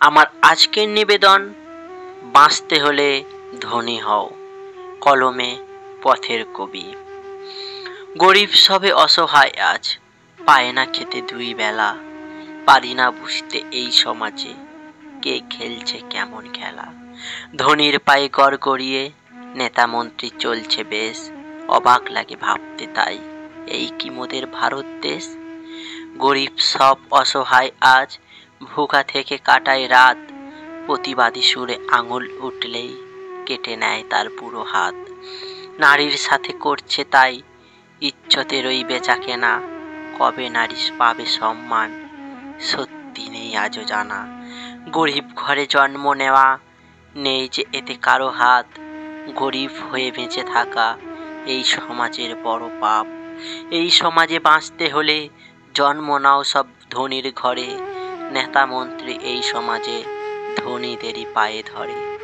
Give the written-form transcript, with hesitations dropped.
আমার আজকের নিবেদন, বাঁচতে হলে ধনী হও। কলমে পথের কবি। গরিব সবে অসহায় আজ, পায় না খেতে দুই বেলা। পারি না বুঝতে এই সমাজে কে খেলছে কেমন খেলা। ধনীর পায়ে গড়গড়িয়ে নেতা মন্ত্রী চলছে বেশ। অবাক লাগে ভাবতে তাই, এই কি মোদের ভারত দেশ। গরিব সব অসহায় আজ, ভুখা থেকে কাটায় রাত। প্রতিবাদী সুরে আঙুল উঠলেই কেটে নেয় তার পুরো হাত। নারীর সাথে করছে তাই, ইজ্জতের ওই বেচাকেনা। কবে নারী পাবে সম্মান, সত্যি নেই আজও জানা। গরিব ঘরে জন্ম নেওয়া, নেই যে এতে কারো হাত। গরিব হয়ে বেঁচে থাকা এই সমাজের বড় পাপ। এই সমাজে বাঁচতে হলে জন্ম নাও সব ধনীর ঘরে। নেতা মন্ত্রী এই সমাজে ধনীদেরই পায়ে ধরে।